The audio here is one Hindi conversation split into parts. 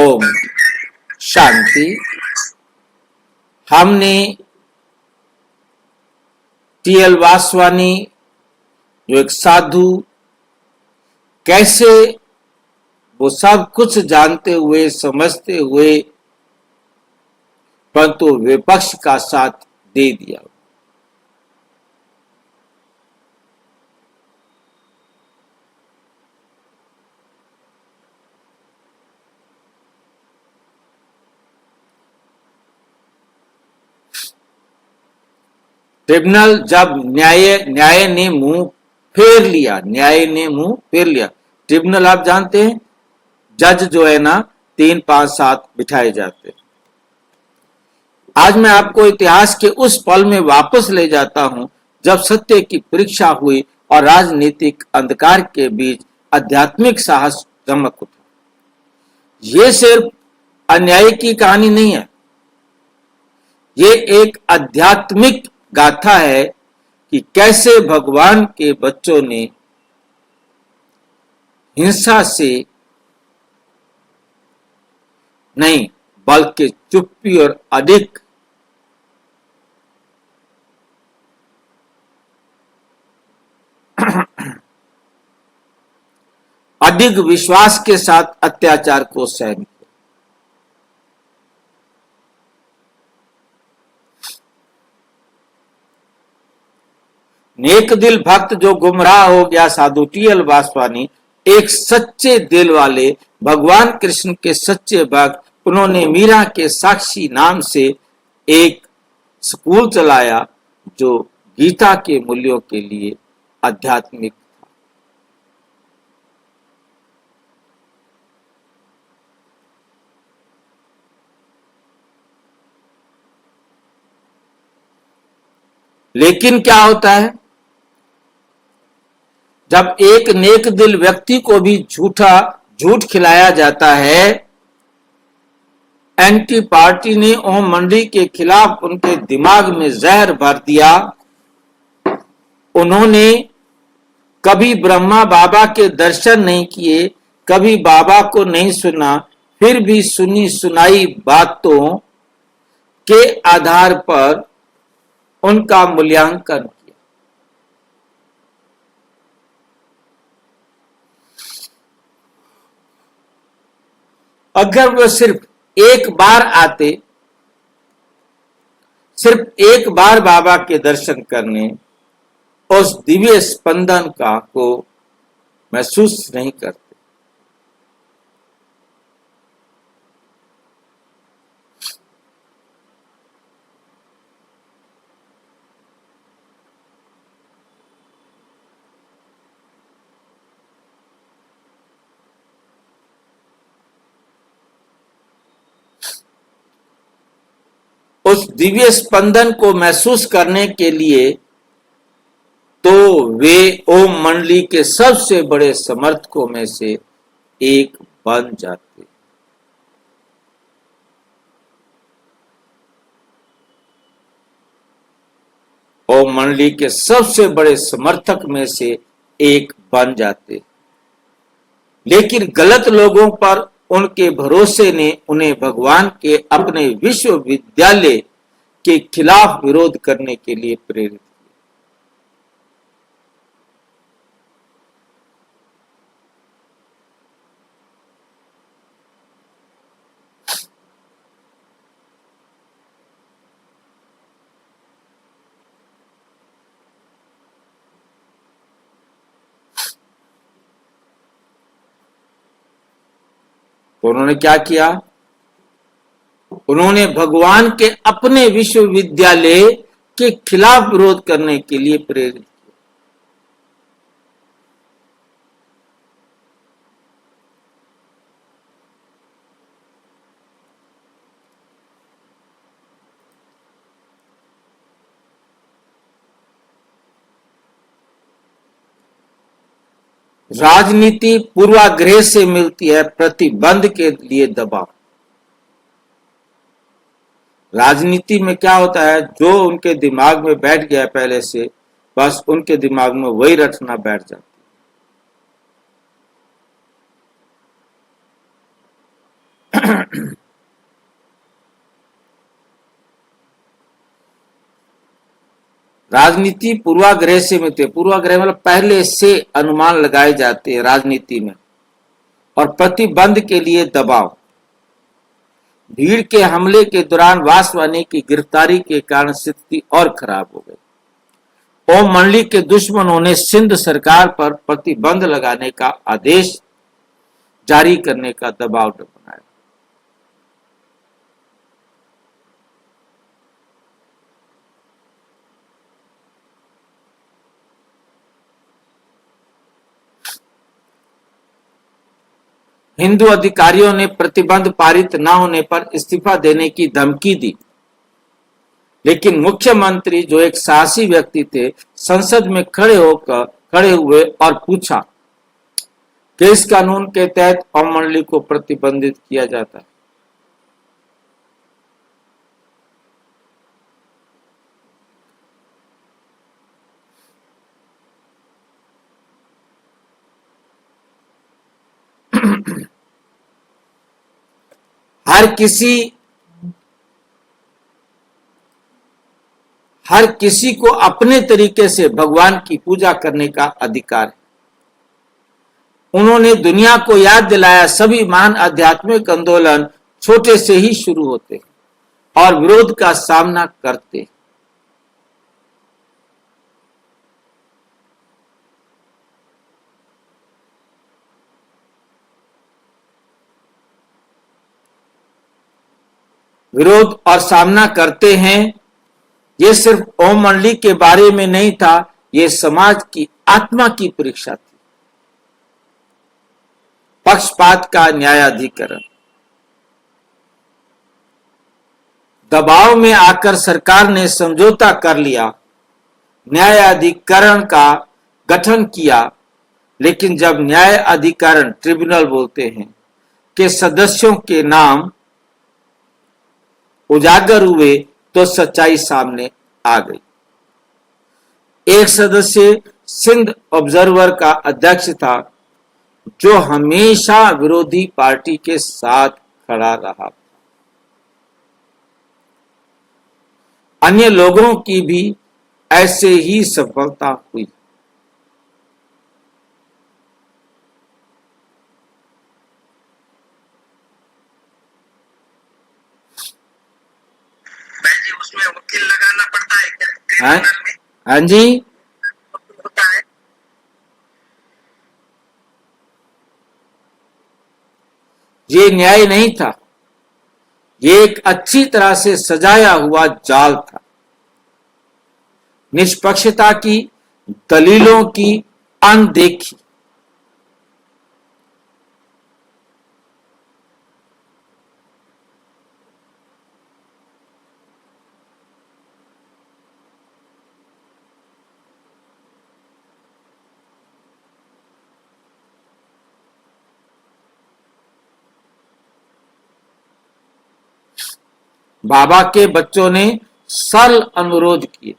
ओम शांति। हमने टी.एल. वासवानी जो एक साधु कैसे वो सब कुछ जानते हुए समझते हुए परंतु विपक्ष का साथ दे दिया। ट्रिब्यूनल जब न्याय ने मुंह फेर लिया, न्याय ने मुंह फेर लिया। ट्रिब्यूनल आप जानते हैं, जज जो है ना 3, 5, 7 बिठाए जाते। आज मैं आपको इतिहास के उस पल में वापस ले जाता हूं जब सत्य की परीक्षा हुई और राजनीतिक अंधकार के बीच आध्यात्मिक साहस चमक उठा। ये सिर्फ अन्याय की कहानी नहीं है, ये एक आध्यात्मिक गाथा है कि कैसे भगवान के बच्चों ने हिंसा से नहीं बल्कि चुप्पी और अधिक विश्वास के साथ अत्याचार को सहन किया। नेक दिल भक्त जो गुमराह हो गया साधु टी.एल. वासवानी एक सच्चे दिल वाले भगवान कृष्ण के सच्चे भक्त। उन्होंने मीरा के साक्षी नाम से एक स्कूल चलाया जो गीता के मूल्यों के लिए आध्यात्मिक था। लेकिन क्या होता है जब एक नेक दिल व्यक्ति को भी झूठ खिलाया जाता है। एंटी पार्टी ने ओम मंडली के खिलाफ उनके दिमाग में जहर भर दिया। उन्होंने कभी ब्रह्मा बाबा के दर्शन नहीं किए, कभी बाबा को नहीं सुना, फिर भी सुनी सुनाई बातों के आधार पर उनका मूल्यांकन किया। अगर वो सिर्फ एक बार आते, सिर्फ एक बार बाबा के दर्शन करने, उस दिव्य स्पंदन का को महसूस नहीं करते। उस दिव्य स्पंदन को महसूस करने के लिए तो वे ओम मंडली के सबसे बड़े समर्थकों में से एक बन जाते। ओम मंडली के सबसे बड़े समर्थक में से एक बन जाते। लेकिन गलत लोगों पर उनके भरोसे ने उन्हें भगवान के अपने विश्वविद्यालय के खिलाफ विरोध करने के लिए प्रेरित। तो उन्होंने क्या किया? उन्होंने भगवान के अपने विश्वविद्यालय के खिलाफ विरोध करने के लिए प्रेरित किया। राजनीति पूर्वाग्रह से मिलती है प्रतिबंध के लिए दबाव। राजनीति में क्या होता है, जो उनके दिमाग में बैठ गया पहले से, बस उनके दिमाग में वही रटना बैठ जाता। राजनीति पूर्वाग्रह से मिलती है। पूर्वाग्रह मतलब पहले से अनुमान लगाए जाते हैं राजनीति में। और प्रतिबंध के लिए दबाव। भीड़ के हमले के दौरान वासवानी की गिरफ्तारी के कारण स्थिति और खराब हो गई। ओम मंडली के दुश्मनों ने सिंध सरकार पर प्रतिबंध लगाने का आदेश जारी करने का दबाव बनाया। हिंदू अधिकारियों ने प्रतिबंध पारित न होने पर इस्तीफा देने की धमकी दी, लेकिन मुख्यमंत्री जो एक साहसी व्यक्ति थे, संसद में खड़े हुए और पूछा कि इस कानून के तहत ओम मंडली को प्रतिबंधित किया जाता है। हर किसी को अपने तरीके से भगवान की पूजा करने का अधिकार है। उन्होंने दुनिया को याद दिलाया, सभी महान आध्यात्मिक आंदोलन छोटे से ही शुरू होते और विरोध का सामना करते। विरोध और सामना करते हैं। ये सिर्फ ओम मंडली के बारे में नहीं था, ये समाज की आत्मा की परीक्षा थी। पक्षपात का न्यायाधिकरण। दबाव में आकर सरकार ने समझौता कर लिया, न्यायाधिकरण का गठन किया, लेकिन जब न्यायाधिकरण ट्रिब्यूनल बोलते हैं के सदस्यों के नाम उजागर हुए तो सच्चाई सामने आ गई। एक सदस्य सिंध ऑब्जर्वर का अध्यक्ष था, जो हमेशा विरोधी पार्टी के साथ खड़ा रहा। अन्य लोगों की भी ऐसे ही सफलता हुई। उसमें वकील लगाना पड़ता है क्या? हाँ जी, होता है। ये न्याय नहीं था, ये एक अच्छी तरह से सजाया हुआ जाल था। निष्पक्षता की दलीलों की अनदेखी। बाबा के बच्चों ने सरल अनुरोध किए,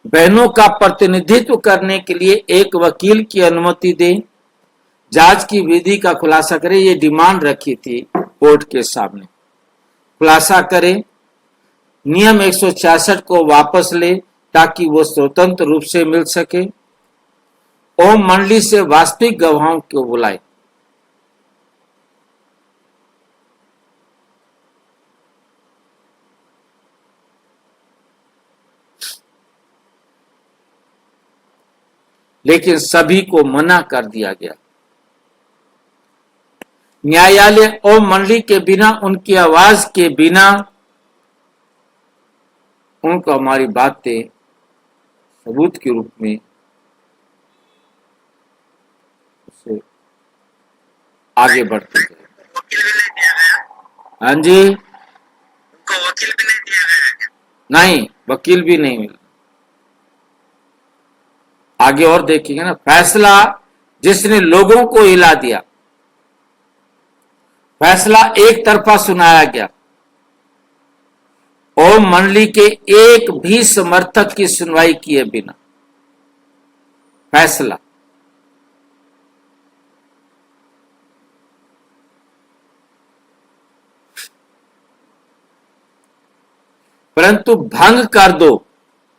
बहनों का प्रतिनिधित्व करने के लिए एक वकील की अनुमति दें, जांच की विधि का खुलासा करें। ये डिमांड रखी थी कोर्ट के सामने। खुलासा करें, नियम 166 को वापस ले ताकि वो स्वतंत्र रूप से मिल सके। ओम मंडली से वास्तविक गवाहों को बुलाए। लेकिन सभी को मना कर दिया गया। न्यायालय ओम मंडली के बिना, उनकी आवाज के बिना, उनको हमारी बातें सबूत के रूप में उसे आगे बढ़ते गए। वकील भी नहीं दिया गया। हाँ जी, उनको वकील भी नहीं दिया गया। नहीं, वकील भी नहीं मिला। आगे और देखिएगा ना, फैसला जिसने लोगों को हिला दिया, फैसला एक तरफा सुनाया गया। ओम मंडली के एक भी समर्थक की सुनवाई किए बिना फैसला। परंतु भंग कर दो,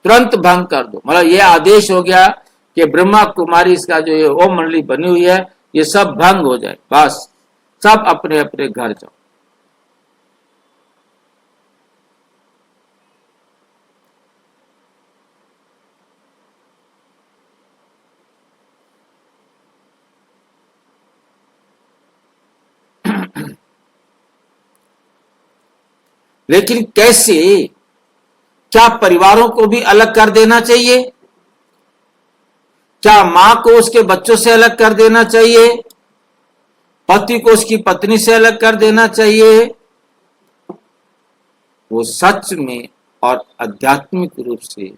तुरंत भंग कर दो। मतलब ये आदेश हो गया कि ब्रह्मा कुमारी इसका जो ये ओम मंडली बनी हुई है ये सब भंग हो जाए, बस सब अपने अपने घर जाओ। लेकिन कैसे? क्या परिवारों को भी अलग कर देना चाहिए? क्या मां को उसके बच्चों से अलग कर देना चाहिए? पति को उसकी पत्नी से अलग कर देना चाहिए? वो सच में और आध्यात्मिक रूप से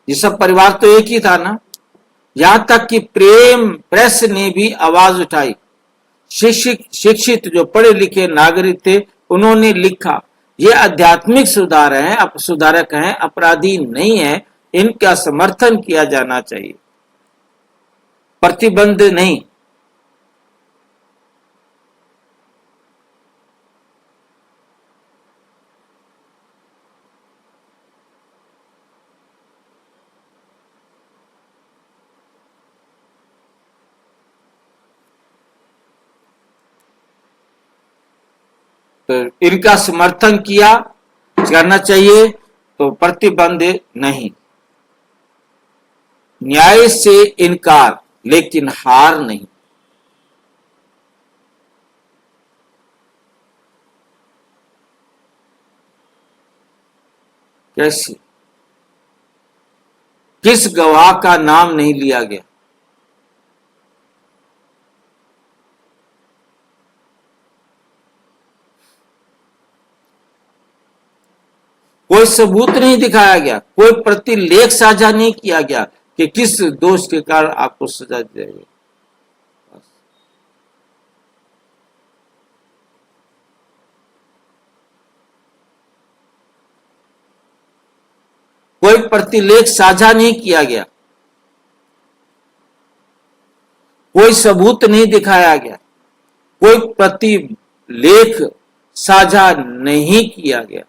ये सब परिवार तो एक ही था ना। यहां तक कि प्रेम प्रेस ने भी आवाज उठाई। शिक्षित जो पढ़े लिखे नागरिक थे उन्होंने लिखा, ये आध्यात्मिक सुधारक हैं, अपराधी नहीं है, इनका समर्थन किया जाना चाहिए, प्रतिबंध नहीं। तो इनका समर्थन किया करना चाहिए, तो प्रतिबंध नहीं। न्याय से इनकार लेकिन हार नहीं। कैसे? किस गवाह का नाम नहीं लिया गया? कोई सबूत नहीं दिखाया गया, कोई प्रतिलेख साझा नहीं किया गया कि किस दोष के कारण आपको सजा दी जाएगी। कोई प्रतिलेख साझा नहीं किया गया, कोई सबूत नहीं दिखाया गया, कोई प्रतिलेख साझा नहीं किया गया।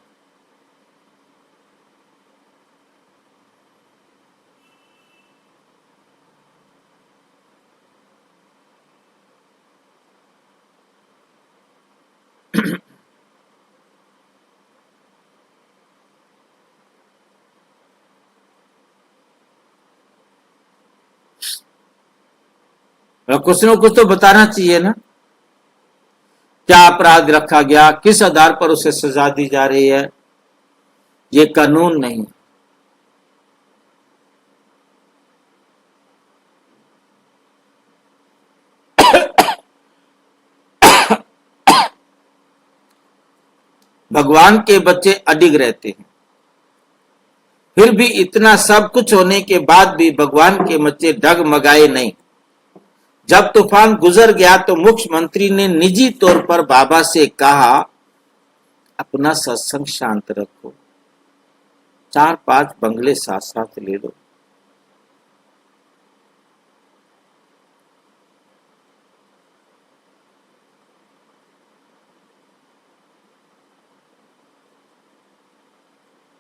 कुछ न कुछ तो बताना चाहिए ना, क्या अपराध रखा गया, किस आधार पर उसे सजा दी जा रही है। ये कानून नहीं। भगवान के बच्चे अडिग रहते हैं, फिर भी इतना सब कुछ होने के बाद भी भगवान के बच्चे डगमगाए नहीं। जब तूफान गुजर गया तो मुख्यमंत्री ने निजी तौर पर बाबा से कहा, अपना सत्संग शांत रखो, 4-5 बंगले साथ साथ ले लो।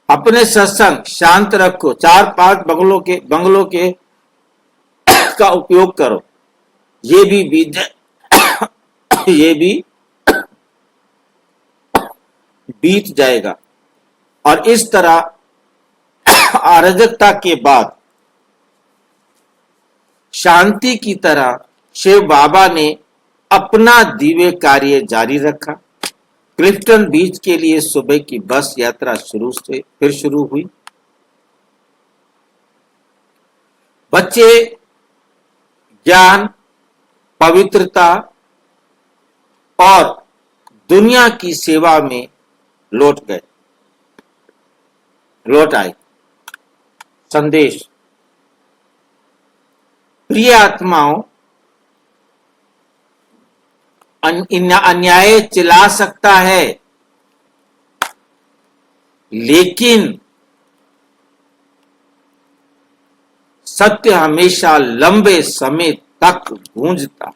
अपने सत्संग शांत रखो, 4-5 बंगलों के का उपयोग करो, ये भी ये भी बीत जाएगा। और इस तरह अराजकता के बाद शांति की तरह शिव बाबा ने अपना दिव्य कार्य जारी रखा। क्लिफ्टन बीच के लिए सुबह की बस यात्रा फिर शुरू हुई। बच्चे ज्ञान, पवित्रता और दुनिया की सेवा में लौट आए। संदेश, प्रिय आत्माओं, अन्याय चिल्ला सकता है, लेकिन सत्य हमेशा लंबे समय तक गूंजता।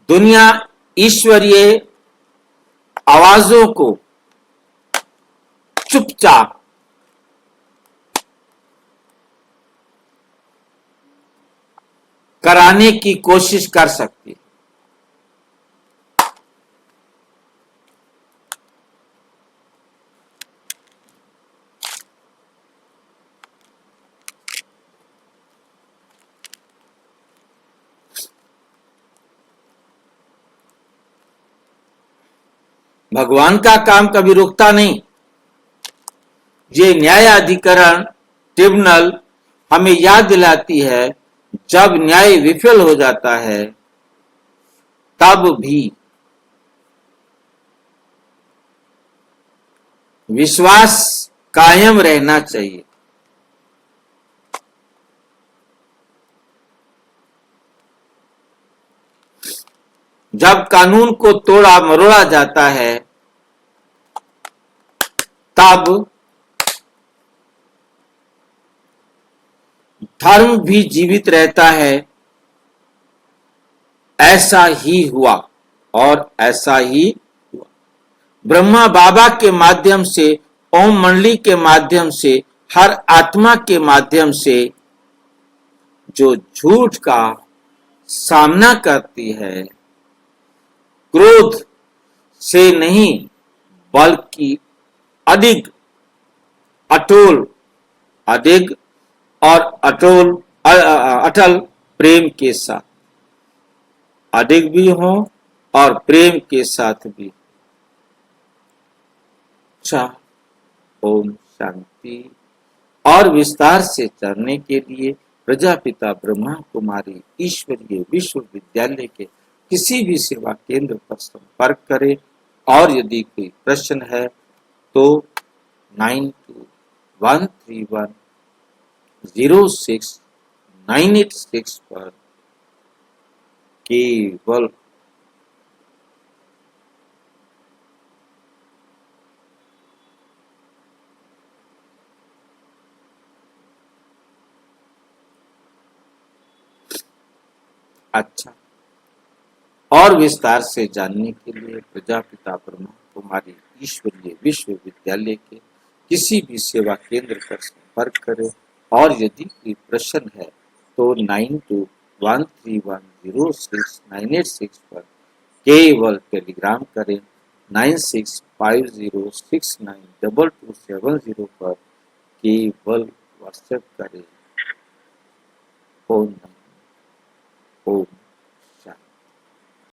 दुनिया ईश्वरीय आवाजों को चुपचाप कराने की कोशिश कर सकती है। भगवान का काम कभी रुकता नहीं। ये न्यायाधिकरण ट्रिब्यूनल हमें याद दिलाती है, जब न्याय विफल हो जाता है तब भी विश्वास कायम रहना चाहिए। जब कानून को तोड़ा मरोड़ा जाता है तब धर्म भी जीवित रहता है। ऐसा ही हुआ और ऐसा ही हुआ। ब्रह्मा बाबा के माध्यम से, ओम मंडली के माध्यम से, हर आत्मा के माध्यम से जो झूठ का सामना करती है, क्रोध से नहीं बल्कि अधिक अटल और अटल प्रेम के साथ, अधिक भी हो और प्रेम के साथ भी। अच्छा, ओम शांति। और विस्तार से जानने के लिए प्रजापिता ब्रह्मा कुमारी ईश्वरीय विश्वविद्यालय के किसी भी सेवा केंद्र पर संपर्क करें। और यदि कोई प्रश्न है तो 9213106986 पर केवल अच्छा। और विस्तार से जानने के लिए प्रजापिता ब्रह्मा कुमारी ईश्वरीय विश्वविद्यालय के किसी भी सेवा केंद्र पर संपर्क करें। और यदि कोई प्रश्न है तो 9213106986 पर केवल टेलीग्राम करें। 9650692270 पर केवल व्हाट्सएप करें। फोन